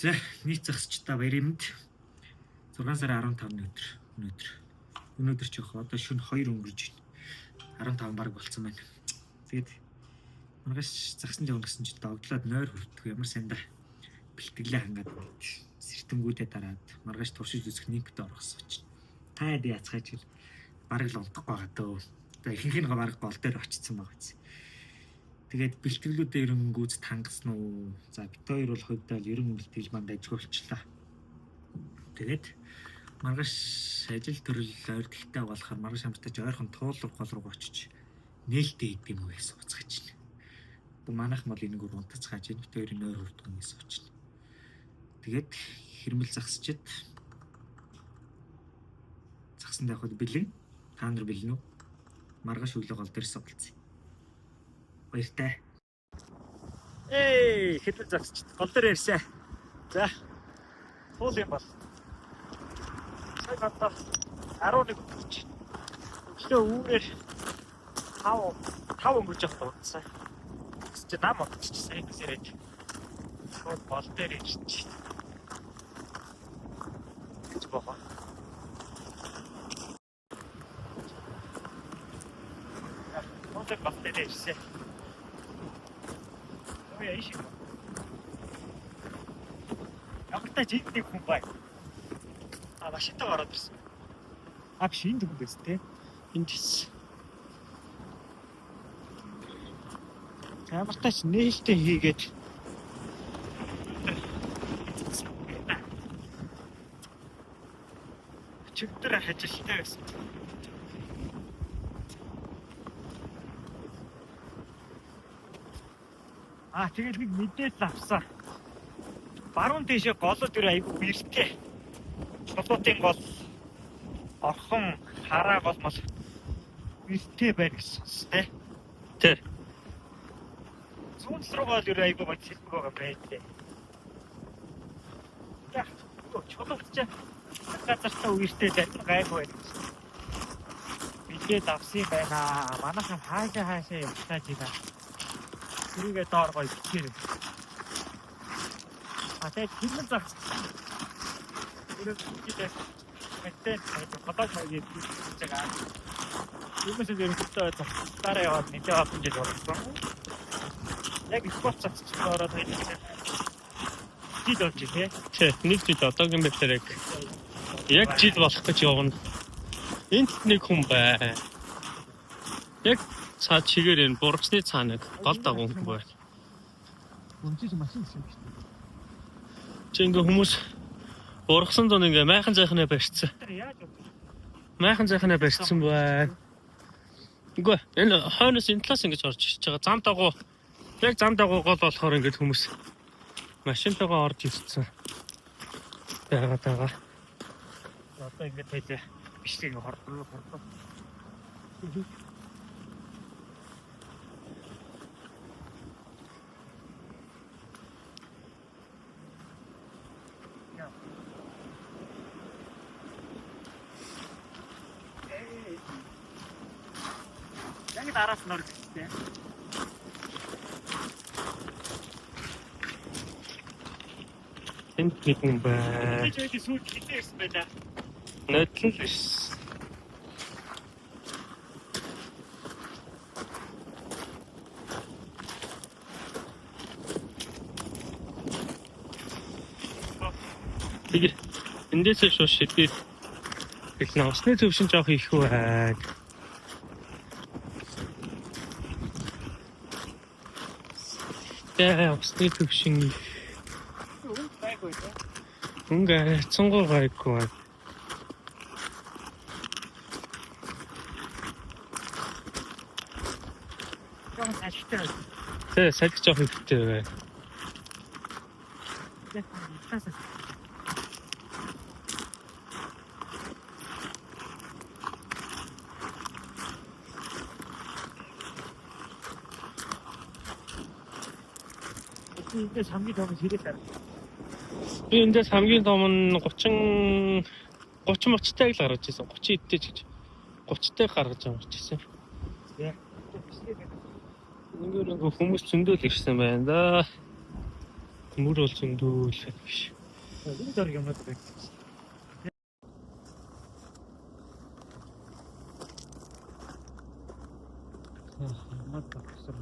За нийт загсчдаа баярмэнд 6 сарын 15-ны өнөөдөр ч яг одоо шөнө 2 өнгөрж байна. 15 баг болцсон байна. Тэгээд маргааш загсан жав гэсэн чинь догдлоод нойр хүртэх ямар сандаа бэлтгэлээ хангаад сэртэнгүүдээ дараад маргааш туршиж үзэх нийгмэд орох гэж. Та яд яцгааж бараг л унтахгүй байгаа дөө. Одоо ихэнх нь бараг гол дээр очсон байгаа биз. Тэгээд бэлтгэлүүдээ ерөн гүйцэд хангасан уу? За бит хоёр бол хувьдаа ерөн бэлтгэл манд ажиг болчлаа. Тэгээд маргааш ажил төрөл ойртолтой болохоор маргааш хамтаж ойрхон туулга гол руу очиж нээлттэй идэм үү гэсэн уцгаж байна. Одоо манайх бол энийг унтацгааж байна. Бит хоёрын нойр хүрдэг юм гэсэн учраас. Тэгээд хэрмэл загсчид загсан давхад бэлэн. Та нар бэлэн үү? Маргааш өглөө гол дээрс болцсон. Баяртай. Хэдэн загсчид гол дээр ирсэн. За. Туул юм бол. Сая гадаа 11 өгч. Өглөө үүрээр 5 өнгөрж явах удаа. Чи нам оччихсан юм зэрэг. Шууд гол дээр ирчих. Гэж бохоо. Онцгой гол дээр ирсэн. Ой яаш. Ямартай жинтэй хүн бай. Машинтаа ороод ирсэн. Биш энэ дүн дэс тэ. Энд тийс. Ямартай ч нээлттэй хийгээд чигтэр хажилттай байсан. Тэгээд нэг мэдээлэл авсан. Баруун тийшээ голод ир айгүй бэртэй. Чулуутын гол орхон хараа гол мал бэртэй байна гэсэн тэ. Тэ. Зүүн руу гол ир айгүй бод сэлбэг байгаа байлээ. Яг чулуутч газартаа үертэй байна гайгүй байна. Бидээ давсан байна. Манайхан хаашаа явчихаж байна. Тэрийгээ доор гоё бичээр. Тэгээд хэрмэн загс. Мэтэ хатаг маяг хийж байгаа. Юмс зэрэгтэй дараа яваад нэг яваад ингэж болсон. Яг спорт цагт ороод байдаг. Жид болж тий. Нэг жид одоогийн байдлаар яг жид болох гэж явна. Энд нэг хүн бай. Яг цаа чигээр энэ бургасны цаанаг гол дагуу хүн бай. Үнчиж машин шиг шүү дээ. Чи ингээ хүмүүс бургасан дон ингээ майхан зайхнаа барьцсан. Майхан зайхнаа барьцсан бай. Үгүй энэ хойноос энэ талаас ингэж орж ирж байгаа. Зам дагуу яг зам дагуу гол болохоор ингээ хүмүүс машинтайгаа орж ирсэн. Байгаа. Одоо ингээ тайлаа бичлэг хордоо. Араас нь орчихтэй. Энд нэг юм бай. Чи сүүл хитээс байна. Нэтлс. Тэгээд эндээсээ шууд шидэд их насны төвшин жоох их байна. Усны төвшин үнгээ цонгоо гайгүй. Тэ салхи жоох ихтэй бай. Эндээс хамгийн том хэрэг. Би эндээс хамгийн том нь 30 30-30-тайг л гаргаж ирсэн. 30 эдтэй ч гэж 30-тайг гаргаж ирсэн. Ингээд хүмүүс зөндөл ирсэн байна да. Мөр бол зөндөө л биш. Энэ дөрөг юмнууд байна. Мод багсар.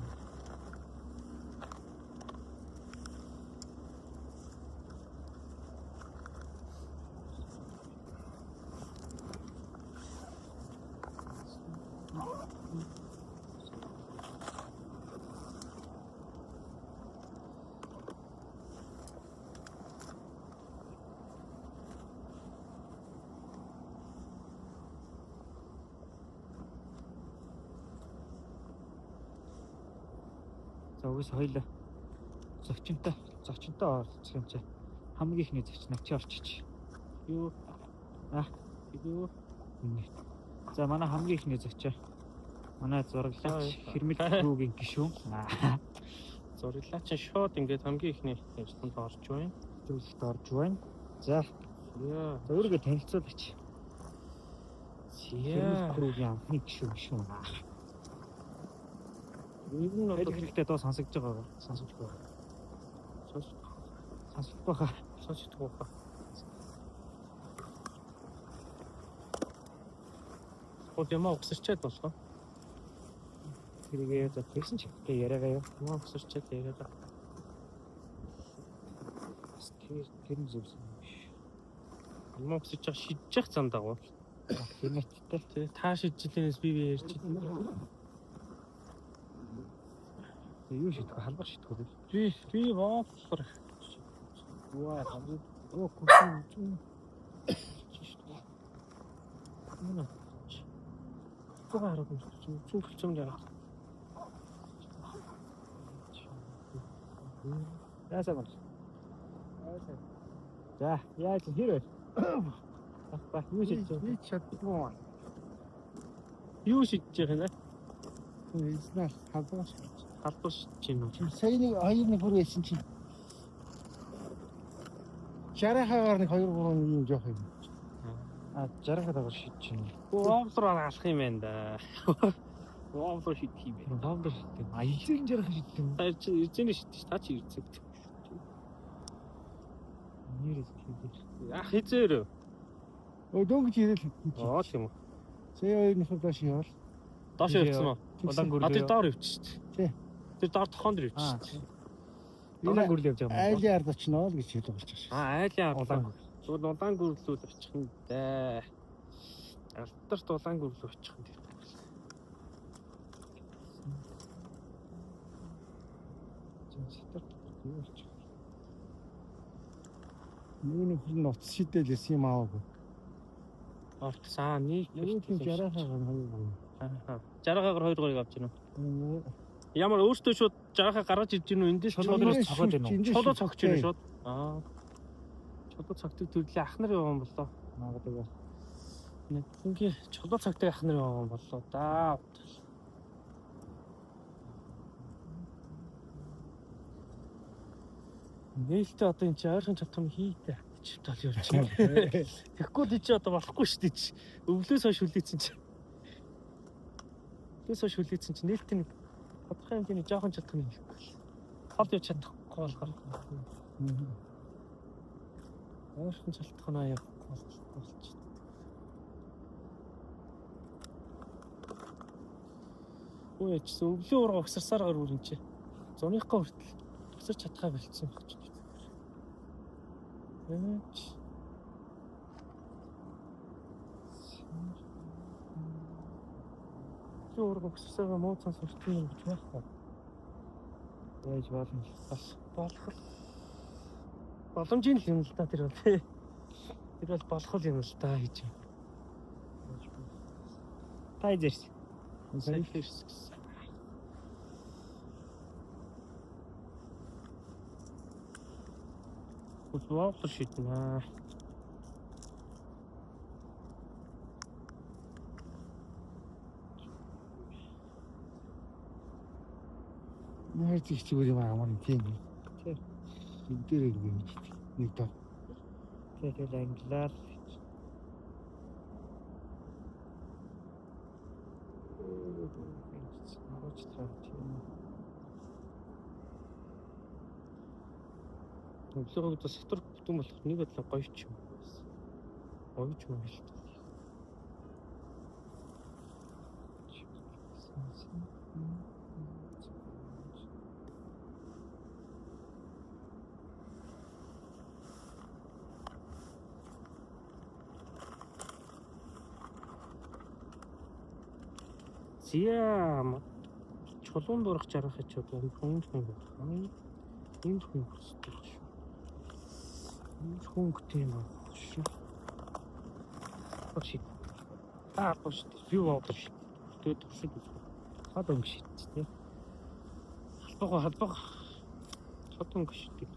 За угс хоёлаа зочинтой орцох юм чи хамгийн ихний зочин чи орчиж. Юу юу. За манай хамгийн ихний зочоо. Манай зураглаач Хэрмэл Рүүгийн гишүүн. Зураглаач шууд ингээд хамгийн ихний ээлжинд орж байна. Зүйлд орж байна. За өөрийгөө танилцуулаач. Хэрмэл Рүүгийн анхны гишүүн. Энэ нь хэрэгтэй доо сонсогдож байгаа. Сонсогдохгүй хаа. Хот ямаа өгсөрчээд болохоо. Тэрийгээ за тэгсэн ч яриагаа юу. Ямаа өгсөрчээд яриад. Тэр нь зөвсөн биш. Ямаа өгсөж шидчих зам дагуу. Хэмэттэй. Тэ та шидчихлээс би ярьж байна. Юу шийдэх халбар шийдэх үү? Би воолор. Ваа хамт курсын. Мөн. Цугаар зүгцэн яа. Яасаа. За, яаж хэрэг? Ах, юу шийдэж Би чаддгүй. Юу шийдэж байгаа нэ? байна? Халбар чинь. Саяны 2-1 хүрээсэн чинь. Жарахаар нэг 2-3 юм жоох юм. Жарахаар шийдэж чинь. Воолор алах юм байна да. Воолор шийдэх юм байна. Воолор шийдэх. Эзэн жарах шийдэх юм. Та чи эзэн шийдэж та чи эзэг. Нэрээс хийдэг. Ах хизээр. Дөнгөж ирэл. Тийм үү. C2-ийн доош явал. Доош явсан уу? Улаан гүрэл. Тэр доор явчих. Тий. Тэр доор тохон дээр явчих. Улаан гүрэл явж байгаа юм. Айлын ард очно л гэж хэлж болж байна. Айлын Улаан улаан гүрлүүд очих юм даа. Алдарт улаан гүрлүүд очих юм даа. Юу болчих. Юуны хүрн утас шидэлсэн юм аавгүй. Ортсаа нэг Юуны жарахаар жарахаар 2 авч гинэ. Ямар өөртөө шууд жарахаа гаргаж ирж гинэ эндээс Чулуураас цогоод байна уу? Чулуу цогч гинэ шууд. Чулуу цогтыг төрлөө ах нар яваа юм болоо. Магадгүй. Нэг ингээ чулуу цогтыг ах нар яваа юм болоо да. Нээлттэй одоо энэ чи ойрхон чавтам хийдэ. Чивтал юу ч юм. Тэгэхгүй л чи одоо болохгүй шүү дээ чи. Өвлөөс хойш хүлээсэн чи. Өвлөөс хойш хүлээсэн чи нээлттэй нэг тодорхой хэмжээний жоохон чадах юм. Хол явж чадахгүй болохоор. Ойрхон чалтах нь явахгүй болчих. Өө чи өвлөө ураа өгсөрсаар гар үрэн чи. Зуныхаа хүртэл өсөж чадхаа болцсон баг чи. Зураг өгсөсөөр муу цаас өртсөн юм гэж байхгүй. Яаж болно? Бас болох боломжийн юм л та тэр бол тий. Тэр бол болох юм л та гэж. Та идэрс. Сайн хэрс. Воолор шийднэ. Нэр зихцгүй юм аа мань тийм. Тий. Эдгээр юм нэг доо. Тэгэл англиар Өглөөгөө сектор бүтэн болох нэг бодлоо гоё ч юм. Гоё ч юм л. Зяа чулуун дурах жаргах ч одоо хүн байна. Энд хүн хүсдэг шүү. Энд хүн гэтэм байна шүү. Боши. Боши. Юу боши. Тэгээд төвшөд үзэх. Хад өнгө шийдчих тий. Халбага. Хад өнгө шийдэх.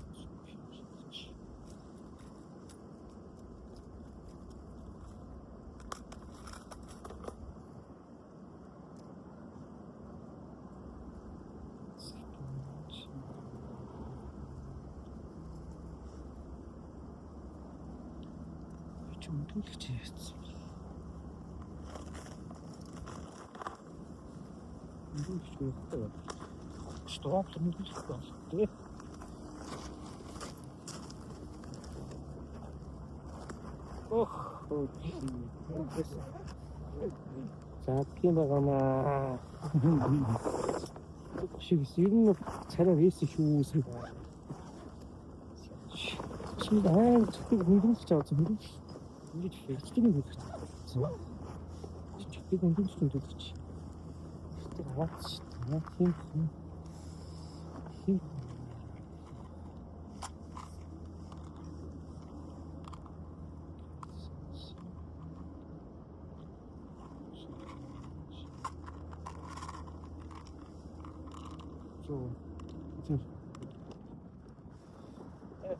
Түлхэж яасан. Түлхэж яасан. Стоп түлхэж яасан. Ох, за тийм байгаамаа. Шиг ер нь царай вэс шүү. Чи аа хөнгөлж аваад ингэж фэйсбүүкийг үзэж. Чичдэг хөнгөлж үзэж. Тэр хаваач шүү. Тийм.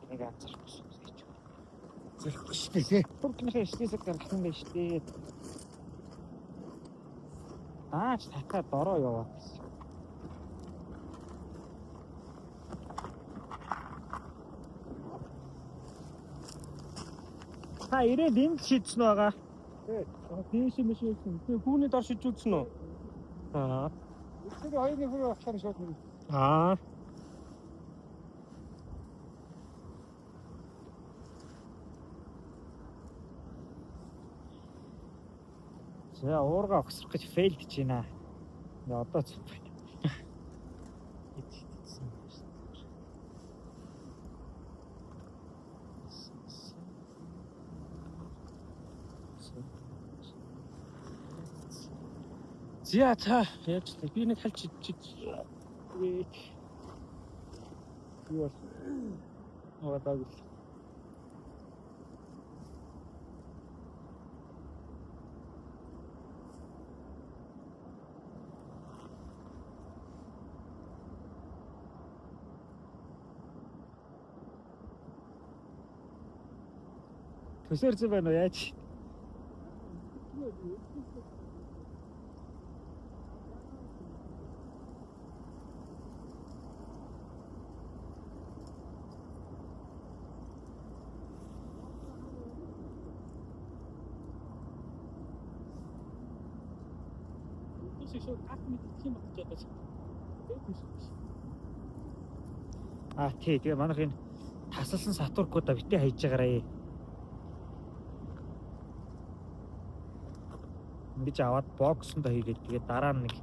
Нэг анзаарч зэрэг штэ. Туркийн штэсэг гарсан байж штэ. Така дороо яваа. Та ирээд энд шийдсэн байгаа. Тийм шийдсэн. Тэгээ хүүний дор шийдж үзсэн үү? Тэр хоёрын хөрөө авахаар шууд. За уурга огсрох гэж фейлд гэж байна. Одоо зүг байна. За та яаж би нэг хальч чиж. Юу бол төсөрсөн байна уу яаж? Тий, тэгээ манайх энэ тасалсан сатуркуудаа битээ хайж байгаарэ. Ингэж аваад боксонд хийгээд тэгээ дараа нь нэг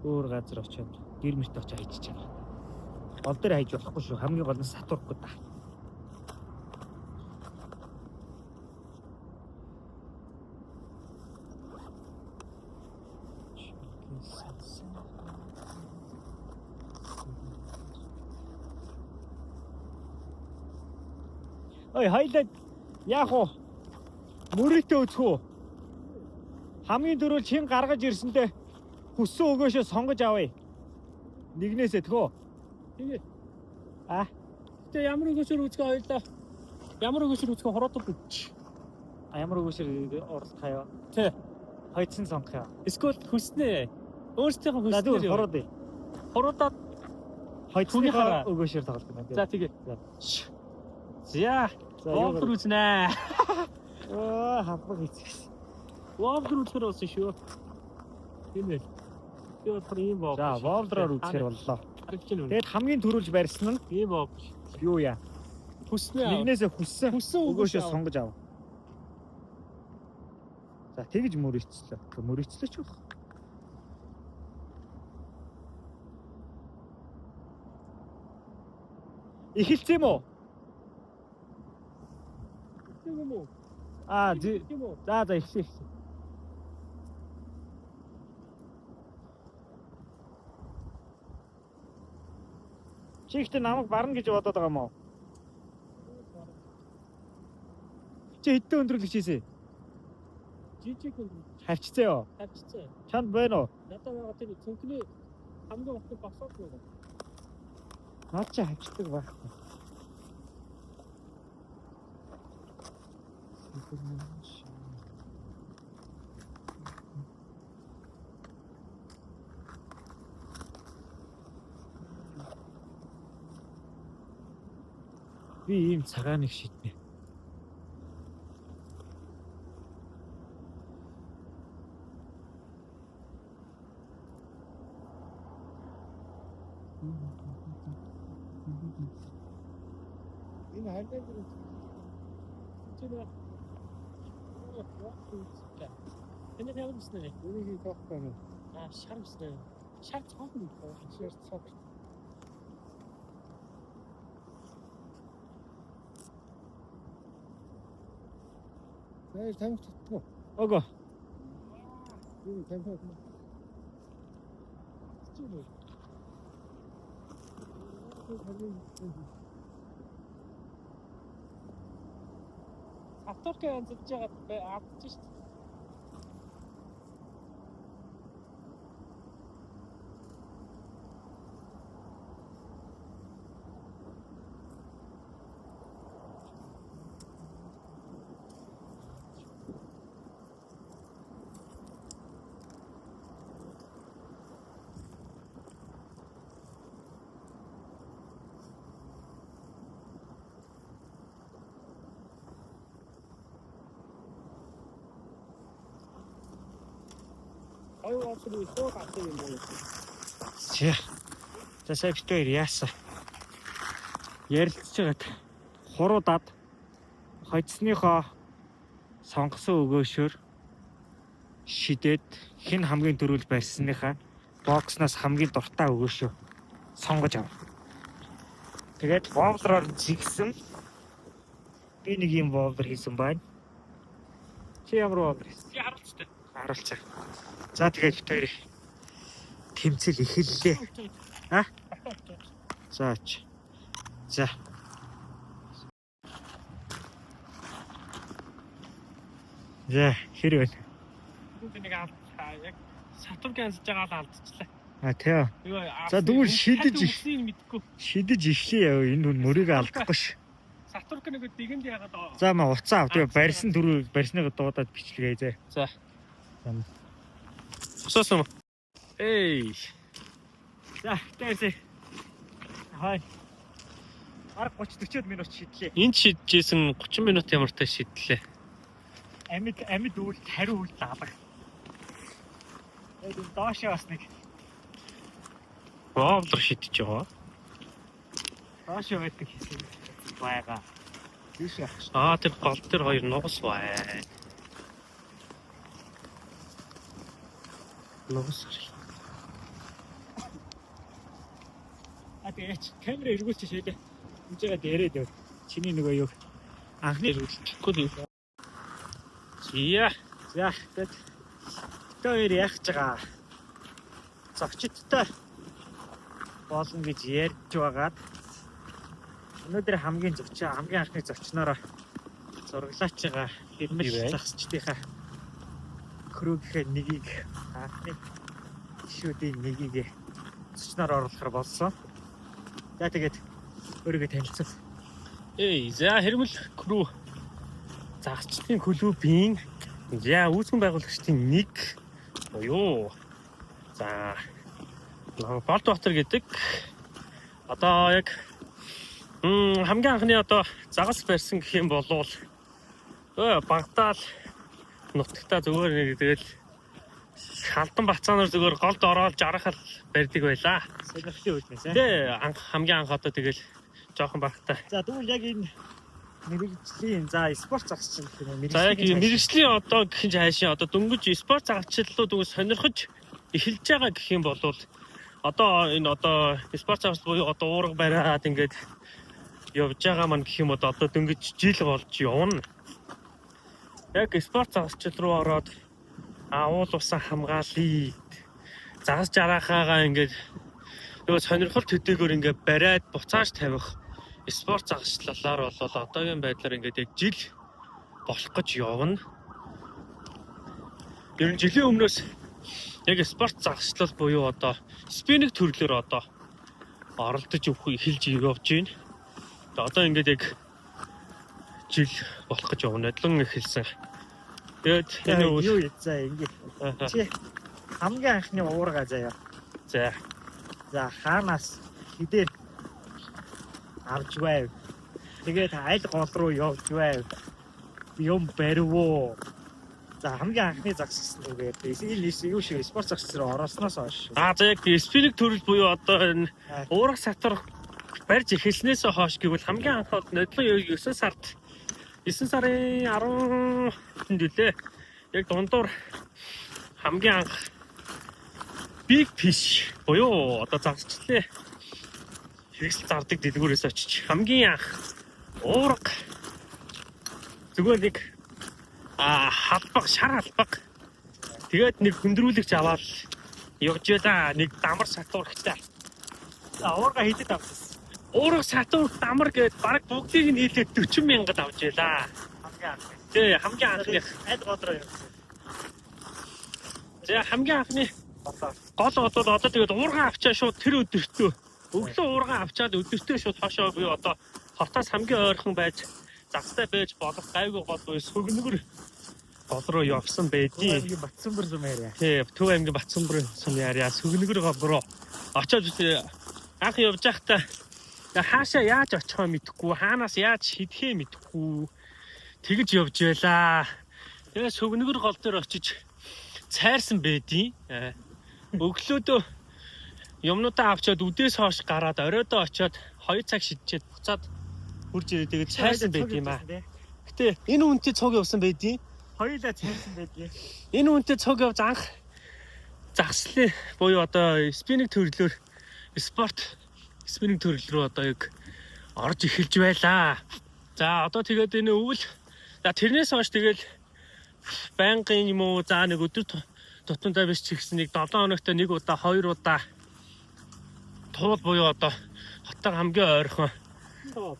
өөр газар очиод гэр мөрт очиж хайчих чагаа. Гол дээр хайж болохгүй шүү. Хамгийн гол нь сатуркуудаа. Ой, хайлаа яах вэ? Мөрөдөө өцөх үү? Хамгийн дөрөв чин гаргаж ирсэндээ хүссэн өгөөшөө сонгож авъя. Нэгнээсээ тгөө. Тэгээ. Тэ ямар өгөөсөр үзэх хоёлаа. Ямар өгөөсөр үзэх хороодог гэж. Ямар өгөөсөр оролцох хаяа. Тэ. Хоёрын сонгох яа. Эсвэл хүснэ. Өөрсдийнхөө хүснээр хороод. Хороодаад хоёрын өгөөсөр тоглох юм байна. За тэгээ. За. Вовдор үзнэ. Хавбаг хийчихсэн. Вовдор үзэхэр болсон шүү. Тийм ээ. Тэр болохоор ийм боо. За, вовдроор үзэхэр боллоо. Харагдаж байна уу? Тэгэд хамгийн түрүүлж барьсан нь ийм боо. Юу яа? Хүснээ аа. Нэгнээсээ хүссэн өгөөшөө аваа. сонгож ав. За тэгж мөрөйцлөө. Мөрөйцлөө ч баг. Эхэлсэн юм уу? Тийм үү? Аа Тийм үү? за эхлэе. Чихтэй намайг барна гэж бодоод байгаа юм уу? Чи хэдэн өндөрлөж хийсэн? Жижиг хүн Хавчцаа ёо. тавьчихсан. Чанд байна уу? Надад байгаа тэр цэнхний хамгийн их багсаад байгаа. Наад чи хавчдаг байхгүй. Би ийм цагааныг шиднэ. Энэ хайртай гэх Тэний хавар гэснэ. үнийг тоохгүй юм. Аа шар гэснэ. Шар цонх юм байна. Шир цог. Нэр тамиг татгоо. Ого. Энэ тамиг. Чүнэ. Авторкэ анзалж байгаа авчих шүү дээ. Аюу авсан суу гацсан юм байна. За сая битээр яасан. Ярилцж байгаад хуруудаад хоцсныхоо сонгосон өгөөшөөр шидээд хэн хамгийн дөрүүл барьсныхаа бокснаас хамгийн дуртай өгөөшөө сонгож ав. Тэгээд вовлороор зигсэн. Би нэг юм вовлор хийсэн байна. Чи ямар вовлор хийсэн? Би харуулцтай. Харуулцаа. За тэгээд битээр тэмцэл эхэллээ. А? За. За. За, хэр вэ? Бүгд нэг аваа яг сатургийн анзалж байгаа л алдчихлаа. А тий. Юу За, тэгвэл шидэж мэдгүй. шидэж эхлэе яа. Энэ хүн мөрийг алдахгүй ш. Сатурк нэг дэгэнд ягаад За маа уцаа. Тэгээ барьсан дөрөв барьсныгаа дуудаад бичлэгээ зэ. За. Усаасан. Эй. За, тэгээс. Хай. Арга 30-40 минут шидлээ. Энд шидчихсэн 30 минут ямартай шидлээ. Амьд үйл хариу үйл даалга. Тэгээд доошоо бас нэг Вовлор шидэж байгаа. доошоо байдаг хэсэг байгаа. Тийш яах вэ? Аа тэр гол тэр хоёр нугас бай. Нугас. Тэгээд камера эргүүлчих шийдэ. Энд дээрээд яв. Чиний нөгөө юу анхны Эргүүлчихгүй юм. Зя. за тэгээд тэр яах гэж байгаа. Зогчдтой болно гэж ярьж байгаад өнөөдөр хамгийн анхны зочноороо зураглаач байгаа хэрмэл загсчдынхаа крүүгийнхээ нэгийг анхны гишүүдийн нэгийг зочноор оруулахар болсон. За тэгээд өөрийгөө танилцуул. Эй, за хэрмэл крүү. Загсчдын клубийн үүсгэн байгуулагчдын нэг буюу за Болтбатар гэдэг одоо яг хамгийн анхны одоо загас барьсан гэх юм бол багтаал нутагтаа зүгээр нэг тэгэл халдан бацаанаар зүгээр голд ороод жаргахал барьдаг байлаа. Сонирхлын үлнээс Тэгээ хамгийн анх одоо тэгэл жоохон багтай. За тэгвэл яг энэ мэрэгжлийн за спорт загас чинь гэх юм. За яг мэрэгжлийн одоо гэх юм хайшин одоо дөнгөж спорт загасчлалууд үгүй сонирхож эхэлж байгаа гэх юм бол одоо энэ одоо спорт загас буюу одоо уурга бариад ингээд явж байгаа маань гэх юм одоо дөнгөж жил болж явна. Яг спорт загасчил руу ороод уул усан хамгаалъя. Загас жарахаагаа ингээд нөгөө сонирхол төдийгөр ингээд бариад буцааж тавих спорт загасчлалаар бол одоогийн байдлаар ингээд яг жил болох гэж явна. Ер нь жилийн өмнөөс яг спорт загасчлал буюу одоо спиннинг төрлөөр одоо оролдож эхэлж явж байна. Одоо ингээд яг жил болох гэж явна. Надлан эхэлсэн. Тэгээд энэ юу за ингээд чи хамгийн анхны уурга заяа. За хаанаас хідээр авч байв. Тэгээд аль гол руу явж байв. Юм барив. За хамгийн анхны загас гэсэн үгээр энэ юу шиг спорт загас руу оросноос хойш. За яг спиннинг төрөл буюу одоо энэ уурга сатар барьж эхэлснээс хойш гэвэл хамгийн анх бол нодлон 9 сарын 10-нд үлээ. Яг дундуур хамгийн анх big fish буюу одоо загасчлаа. Хэрэгсэл зардаг дэлгүүрээс очиж хамгийн анх уурга зүгээр нэг халбаг шар халбаг тэгээд нэг хөндрүүлэгч аваад явж байлаа. Нэг дамар сатуурхтай. Уурга хийдэд авчихсан. Уурга сатуур дамар гээд баг бүгдийг нь нийлээд 40,000-д авч байлаа. Хамгийн анх. Тий, хамгийн анхны аль гол руу явсан. За хамгийн анхны гол одоо тэгээд уурга авчаа шууд тэр өдөртөө өглөө уурга авчаад өдөртөө шууд хошоо буюу одоо хотоос хамгийн ойрхон байж загстай байж болох гайгүй гол буюу Сүгнэгэр гол руу явсан байдیں۔ Аймгийн Батсанбар сум яриа. Тий, Төв аймгийн Батсанбар сум яриа Сүгнэгэр гол руу очоод анх явж байхдаа хаашаа яаж очихоо мэдэхгүй, хаанаас яаж шидэхээ мэдэхгүй тэгж явж байлаа. Тэгээ Сүгнэгэр гол дээр очиж цайрсан байдیں۔ Өглөөдөө юмнуудаа авчаад үдээс хойш гараад оройдоо очиод 2 цаг шидчихэд буцаад хурж ирээд тэгээд цайрсан байд юм аа. Гэтэ энэ үнэтэй цог явсан байдیں۔ Хоёулаа цайрсан байдیں۔ Энэ үнэтэй цог явж анх загслаа буюу одоо спиннинг төрлөөр спорт спиннинг төрөл рүү одоо яг орж эхэлж байлаа. За одоо тэгээд энэ өвөл тэрнээс хойш тэгээд байнгын юм уу за нэг өдөр тутамдаа биш ч гэсэн нэг 7 хоногт нэг удаа 2 удаа туул буюу одоо хоттой хамгийн ойрхон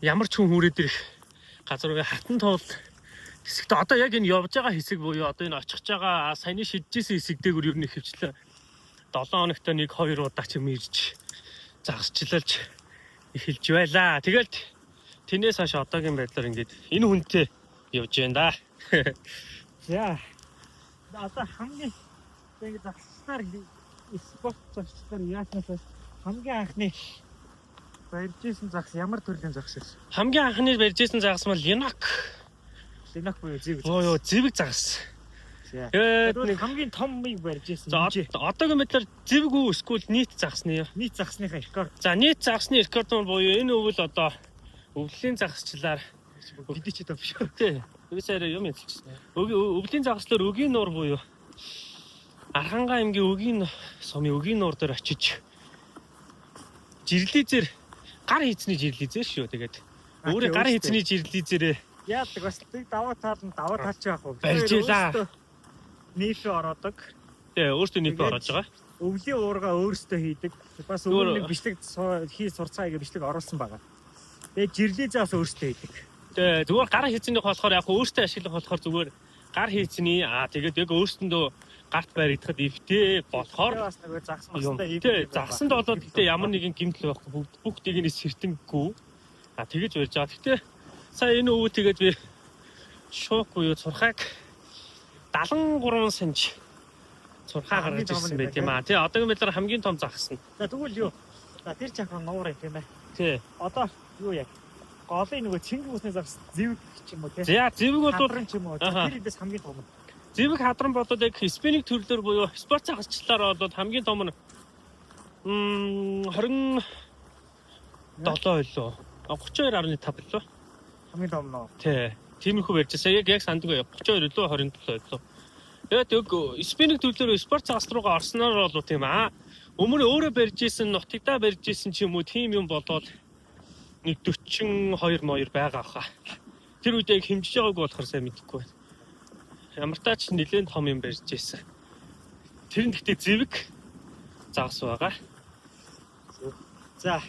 ямар ч хүн хүрээд ирэх газар уу хатан туул хэсэгт одоо яг энэ явж байгаа хэсэг буюу одоо энэ очихж байгаа саяны шидчихсэн хэсэг дээгүүр ер нь хөвчлээ 7 хоногт нэг 2 удаа ч юм ирж загасчлалж эхэлж байлаа. Тэгэл тэрнээс хойш одоогийн байдлаар ингээд энэ хүнтэй явж байна да. За одоо хамгийн яг загслаар спорт загслаар яаснаас хамгийн анхны барьжсэн загс ямар төрлийн загс вэ? Хамгийн анхны барьжсэн загас мал Ленок буюу зэвэг. Оо зэвэг загас. Тэгээд хамгийн томыг барьжсэн. За одоогийн байдлаар зэвэг үү эсвэл нийт загасны юу? Нийт загсныхаа рекорд. За нийт загасны рекорд нь буюу энэ өвөл одоо өвлийн загасчлаар бидний ч биш. Тий. Үсээр юм хэлчихсэн. Өвлийн загаслаар өгийн нуур буюу Архангай аймгийн өгийн сумын өгийн нуур дээр очиж жирлизээр гар хийцний жирлизээр шүү. Тэгээд өөрөө гар хийцний жирлизээр яадаг бас даваа тал ч яах вэ? барьжлаа. Нийфэ ороодог. Тий, өөртөө нийфэ ороод байгаа. Өвлийн уурга өөртөө хийдэг. Бас өөр нэг бичлэг хий сурцаага бичлэг оруулсан байгаа. Тэгээд жирлизээс өөртөө хийдэг. Тий, зүгээр гар хийцнийх болохоор яг өөртөө ашиглах болохоор зүгээр гар хийцний тэгээд яг өөртөндөө гарт баригдахад эвтэй болохоор бас нэг загас мастай эвтэй. Загсанд болоод гэтээ ямар нэгэн гэмтэл байхгүй бүгдийг нь сэртэнгүй. Тэгэж барьж байгаа. Гэтээ сая энэ өвөө тэгээд би шуук буюу цурхааг 73 санж цурхаа гаргаж ирсэн байт юм аа. Тий, одоогийн байдлаар хамгийн том загас нь. За тэгвэл юу? За тэр чахан нуур юм ээ. Тий. Одоо юу яг голын нөгөө чингэн усны загас зэвэг ч юм уу тий. За зэвэг бол ч юм уу. Тэр дэс хамгийн том. Зэвэг хадран болоод яг спиннинг төрлөөр буюу спорт загасчлалаар болоод хамгийн том нь 27 байлоо. 32.5 лөө. Хамгийн том нөө. Тий. Тиймэрхүү барьжсэн. Яг сандгүй 32 лөө 27 лөө. Тэгээд спиннинг төрлөөр спорт загас руугаа орсноор болов тийм аа. Өмнө өөрөө барьжсэн нутагтаа барьжсэн ч юм уу тийм юм болоод нэг 42 моёр байгаа хаа. Тэр үед яг хэмжиж байгаагүй болохоор сайн мэдэхгүй байна. Ямар тач нэлээд том юм барьжсэн. Тэр нь гэхдээ зэвэг загас байгаа. За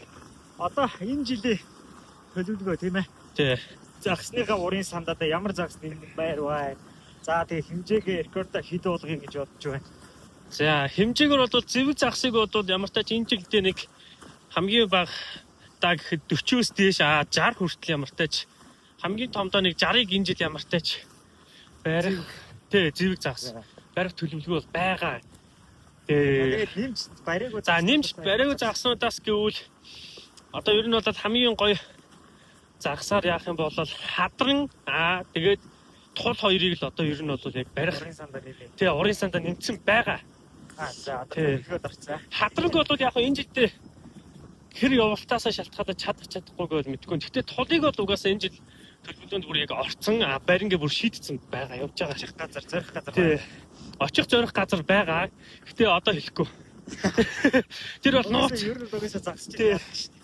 одоо энэ жилийн төлөвлөгөө тийм ээ. Тий. Загсныхаа урын сандаа ямар загс байрваа. За тэгээ хэмжээгээ рекордо хэд болгоё гэж бодож байна. За хэмжээгээр бол зэвэг загсыг бол ямар тач энэ жилдээ нэг хамгийн бага даа гэхэд 40-оос дээш 60 хүртэл ямар тач хамгийн томдоо нэг 60-ыг энэ жил ямар тач барих тий зэвэг загс барих төлөвлөгөө бол байгаа. Тэгээд нэмж бариагүй. За нэмж бариагүй загснуудаас гэвэл одоо ер нь бол хамгийн гоё загсаар яах юм бол хадран тэгээд тул хоёрыг л одоо ер нь бол яг барих урын сандаа нэлээ. тий урын сандаа нэмсэн байгаа. За одоо төлөвлөгөөд орцгаа. Хадранг бол яг энэ жилдээ хэр явалтаасаа шалтгаалаад чадахгүй гэж мэдгүй. Гэхдээ тулыг бол угаасаа энэ жил төлөвлөлтөнд бүр яг орцсон барингээ бүр шийдсэн байгаа явж байгаа шиг Газар зорих газар. тий. Очих зорих газар байгаа. Гэхдээ одоо хэлэхгүй. Тэр бол нууц. Ер нь угаасаа загсч Тий. байгаа шүү дээ.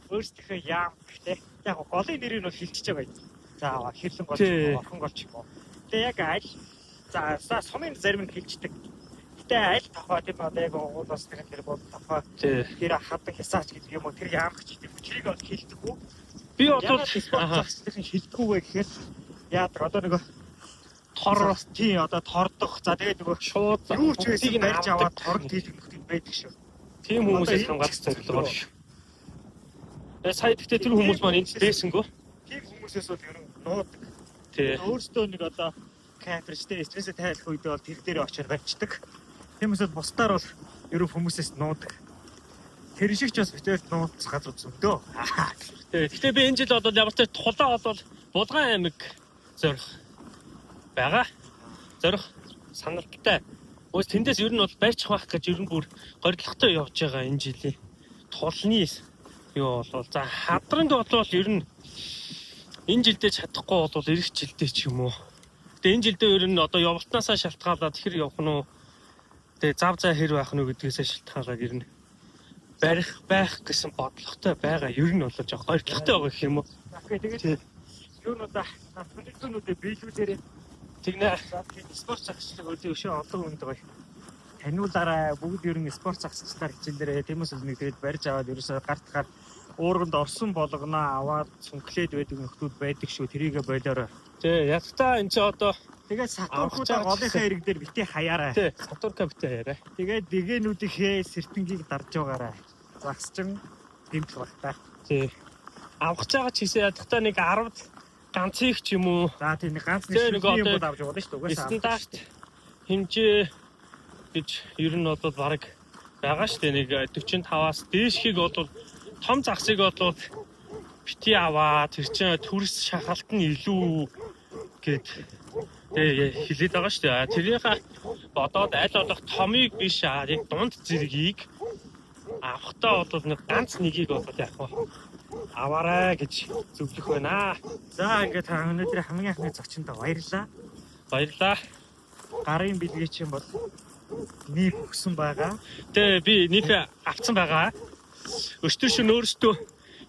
Өөрсдийнхөө яам гэхдээ яг голын нэрийг нь хэлчихэж байгаа юм. За хэрлэн голч Тий. орхон голч юм уу. Тэгээ яг аль за сумын зарим нь хэлждэг. Гэтэ аль тохоо тийм одоо яг уулаас тэр бол тохоо Тий. тэр хадаг хязаач гэдэг юм уу тэр яам гэж тийм тэрийг бол хэлдэггүй. Би бол спорт загсдын хэлдэггүйгээ гэхээр яадаг одоо нөгөө тор тий одоо тордох за тэгээд нөгөө шууд юу ч байсан бүгдийг нь барьж аваад авдаг. торд хийх нөхдөд байдаг шүү. Тийм хүмүүсээс хамгаалах зорилго байна шүү. Сая гэхдээ тэр хүмүүс маань энд дээсэнгөө. Тийм хүмүүсээс бол ер нь нуудаг. Тий. Өөрсдөө нэг одоо кафештэй стрессээ тайлах үедээ бол тэр дээр очиод барьцдаг. Тиймээс бол бусдаар бол ер нь хүмүүсээс нуудаг. Тэр шиг ч бас битээр нууц газар зөндөө. Гэхдээ би энэ жил бол ямар ч тулаа бол Булган аймаг зорих байгаа. Зорих саналттай. Өөс тэндээс ер нь бол барьчих байх гэж ер нь бүр горилготой явж байгаа энэ жилийн тулны юу бол за хадранг бол ер нь энэ жилдээ чадахгүй бол эх жилдээ ч юм уу. Тэгээ энэ жилдээ ер нь одоо явалтнаасаа шалтгаалаад хэр явах нь уу. Тэгээ зав заа хэр байх нь уу гэдгээс шалтгаалаад ер нь барих байх гэсэн бодлоготой байгаа. Ер нь бол жоо горилготой байгаа гэх юм уу. Тэгээд юу нь одоо төлөвлөгөөнүүдээ биелүүлээрээ Тэгнэ. спорт загсчлаг өдөө өшөө олон хүнд гоё. Таниулаарай бүгд ер нь спорт загсчлаар хичээлээрээ тиймээс л нэг тэгээд барьж аваад ерөөсөө гартахаар уурганд орсон болгоно аваад цүнхлээд байдаг нөхдүүд байдаг шүү. Тэрийгэ болоорой. Тий, ятгата энэ ч одоо Тэгээд сатуркуудаа голынхаа ирэг дээр битээ хаяарай. тий, сатурка битээ яриа. Тэгээд дэгээнүүдийнхээ сэртэнгийг дарж байгаарай. Загсчин гэмт багтаа. Тий. Авах байгаа ч гэсэн ятгата нэг 10-д ганцыг ч юм уу. За тийм нэг ганц Тэгээ, нэг нэг юм одоо бол авч явуулна шүү дээ. Угаасаа Стандарт хэмжээ гэж ер нь бол баг байгаа шүү дээ. Нэг 45-аас дээшхийг бол том загсыг бол бити аваа. Тэр чинь төрс шахалт нь илүү гэд хэлээд байгаа шүү дээ. Тэрийнхээ бодоод аль болох томыг биш яг дунд зэргийг авахтаа бол нэг ганц нэгийг бол яг аваарай гэж зөвлөх байна. за ингээд та өнөөдөр хамгийн анхны зочинд баярлалаа. Баярлалаа. Гарын бэлгээ чинь бол нийт өгсөн байгаа. Тэгээ би нийтээ авцсан байгаа. Өчтөр шөнө өөрөөсөө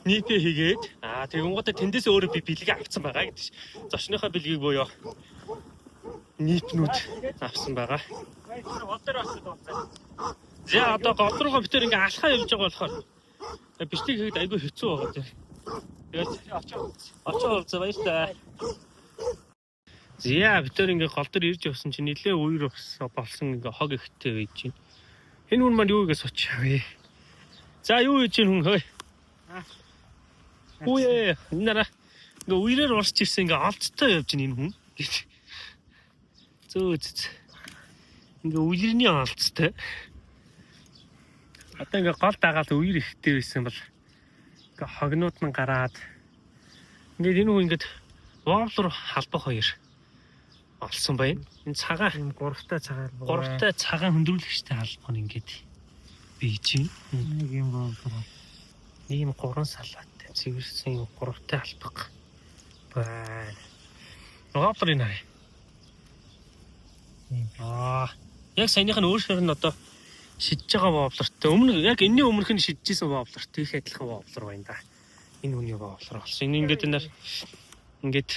нийтээ хийгээд тэгэнгүүтээ тэндээс өөрөө би бэлгээ авцсан байгаа гэдэг ш. Зочныхоо бэлгийг буюу нийтнүүд авсан байгаа. Гол дээр очиж дуусаа. За одоо гол руугаа битэр ингээ алхаа явж байгаа болохоор бичлэг хийхэд айгүй хэцүү байгаа тийм. Тэгээд очоо за баярлалаа. Зя битэр ингээ гол дээр ирж явсан чинь нилээ үер болсон ингээ хог ихтэй байж чинь. Энэ хүн маань юу игээ сочвээ. За юу хийж чинь хүн хөөе. Үе нара ингээ үерээр урсч ирсэн ингээ олцтой явж чинь энэ хүн. Зөө ингээ үерний олцтой. Одоо ингээ гол дагаал үер ихтэй байсан бол ингээ хогнууд нь гараад ингээ энэ хүн ингээ вовлор халбах хоёр олсон байна. Энэ цагаан юм гуравтай цагаар гуравтай цагаан хөндрүүлэгчтэй халбах нь ингээд бийж байна. нэг юм бол Ийм 3 салаатай. Цэвэрсэн гуравтай албаг байна. Воблерын харъя. Яг саяных нь өөрөөр нь одоо шидэж байгаа воблертэй. Өмнө яг энэний өмнөх нь шидчихсэн воблертэй их адилхан воблер байна да. Энэ хүний воблер болсон. Энэ ингээд энэ ингээд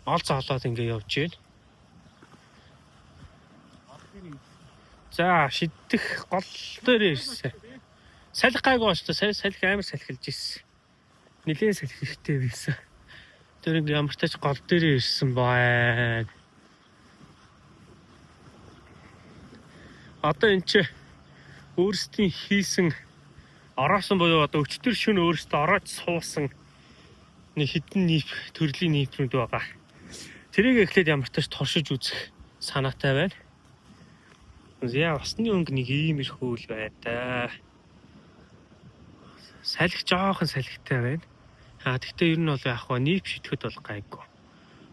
ол цоолоод ингээд явж байна. За шидэх гол дээр ирсэн. Салхи гайгүй болчихсон. Салхи амар салхилж ирсэн. Нилээн салхи хэрэгтэй байсан. Тэр ингээд ямар тач гол дээр ирсэн байна. Одоо энэ ч өөрсдийн хийсэн ороосон буюу одоо өчтөр шөнө өөрсдөө ороож суусан нэг хідэн нийп төрлийн нийпнүүд байгаа. Тэрийг эхлээд ямар тач торшиж үзэх санаатай байна. Яа усны өнгө нэг иймэрхүү л байна да. Салхи жоохон салхитай байна. Тэгтээ ер нь бол яг хаа нийп шитгэхэд бол гайгүй.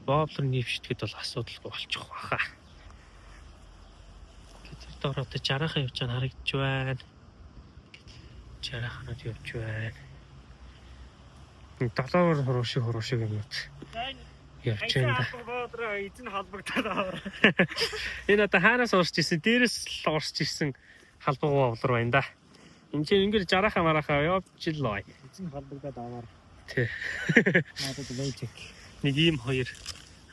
Воблер нийп шитгэхэд бол асуудалгүй болчих واخа. Тэр доороо жараахан явж байгаа харагдж байна. Жараахнууд явж байна. Долоор хуруушиг юмуд. Явж байна да. Эзэн холбогдоод. Энэ одоо хаанаас урсч ирсэн? Дээрээс л урсч ирсэн халбаг воблер байна да. Энд чинь ингээд жарахаа марахаа явж л бай. Эзэн холбогдоод аваар. Тий. Надад логик. Нэг ийм хоёр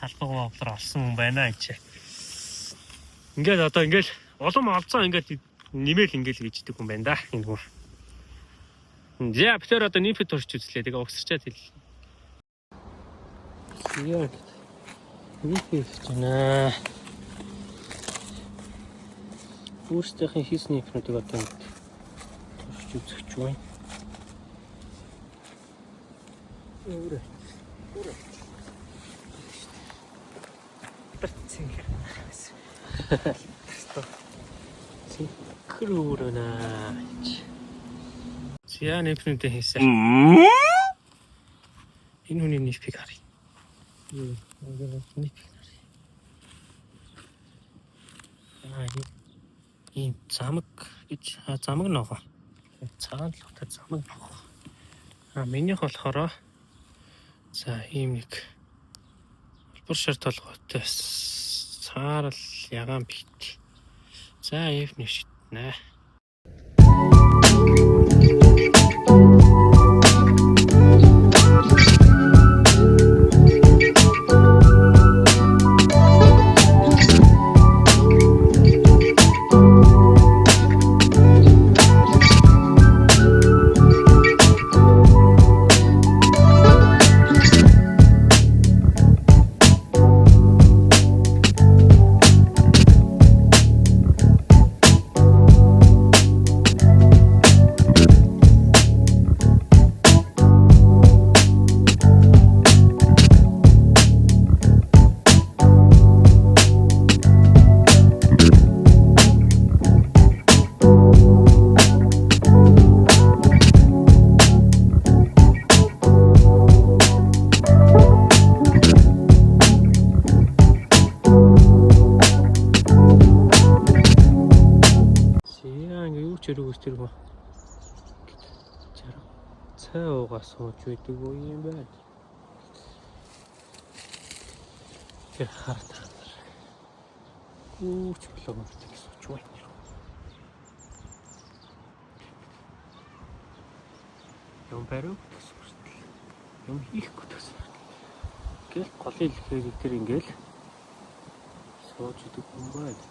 халбаг воблер олсон юм байна энэ. Ингээд одоо ингээд улам олцоо ингээд нэмэл ингээд хийдэг юм байна да. Энэ хүн. За битэр одоо нийпэд турч үзлээ. Тэгээ угсарчаад хэл. Яа. Нийпэд хийж байна. Өөрсдийнх нь хийсэн нийпнүүдийг одоо турч үзэж байна. Өөрө. Крүүрэнаач. Яа нэпнүүдээ хийсэн. Энэ хүний нийпийг харъя. Нийпийг харъя. Ийм замаг гэж замаг ногоо. Цагаан талтай замаг ногоо. Минийх болохоор за ийм нэг албар шар толгойтой саарл ягаан бит. За ийм нэг шитнэ. Чирүүс тэр гоо. Цай уугаа сууж байдаг юм байна. Тэр хартаа. Гүүч блогоортой сууж байна. Юм барив төсвөртөл. Юм хийхгүй төсвөртөл. Гэл голын илхээр тэр ингээл сууж идэг юм байна.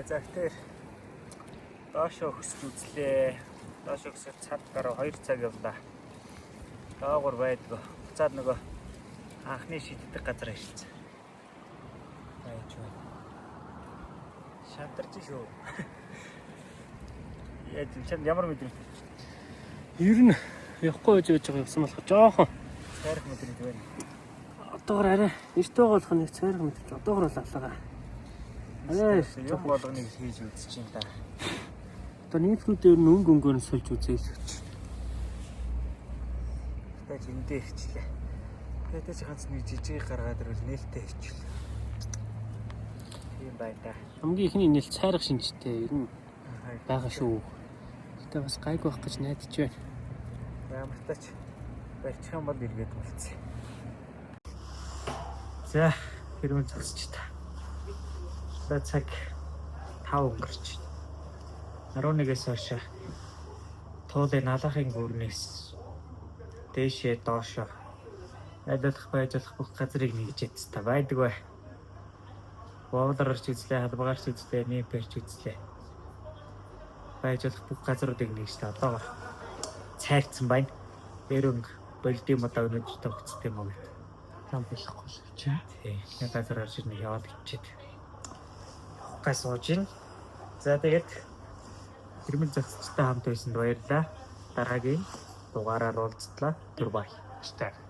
За тэр доошоо хөсч үзлээ. Доошоо хөсөд цад гараа 2 цаг явлаа. Доогуур байдгаа. Буцаад нөгөө анхны шиддэг газар ирсэн. Байж байна. Шантарч шүү. Яаж чам ямар мэдрэмж? Ер нь явахгүй байж байгаа юмсан болох жоохон цайрах мэдрэмж байна. Одоогор арай эртөө болох нэг цайрах мэдрэмж. Одоогор л аллага. Юм болгоныг хийж үзчихин та. Одоо нийтнүүдээр нь өнгөөр нь сольж үзээл. Тэгэж эндээ хичлээ. Тэгээд ч ганц нэг жижиг гаргаад ирвэл нээлттэй хичлээ. Тийм байна. Хамгийн ихний нэлт цайрах шинжтэй ер нь байгаа шүү. Гэтэ бас гайгүй байх гэж найдаж байна. Ямар ч тач барьчих юм бол эргээд болцсон. За, хэрвээ зогсож та. За цаг 5 өнгөрч. 11-ээс хойш туулын налахын гүрнээс дээшээ доошо айдалах байж болох бүх газрыг нэгж ядсан байдаг бай. Боолорч үзлээ, халбагаарч үзлээ, нэмперч үзлээ. Байж болох бүх газруудыг нэгж одоо цайрцсан байна. Эрөнг болдим одоо өнөж тогтсон юм уу гэдэг. Нам болохгүй л гэж. Тийм. Нэг газар орж ирнэ яваад ичээд. Явахгай сууж ин. За тэгээд хэрмэл зохицтой хамт байсанд баярлалаа. Дараагийн дугаараар уулзтлаа. Түр бай. Баярлалаа.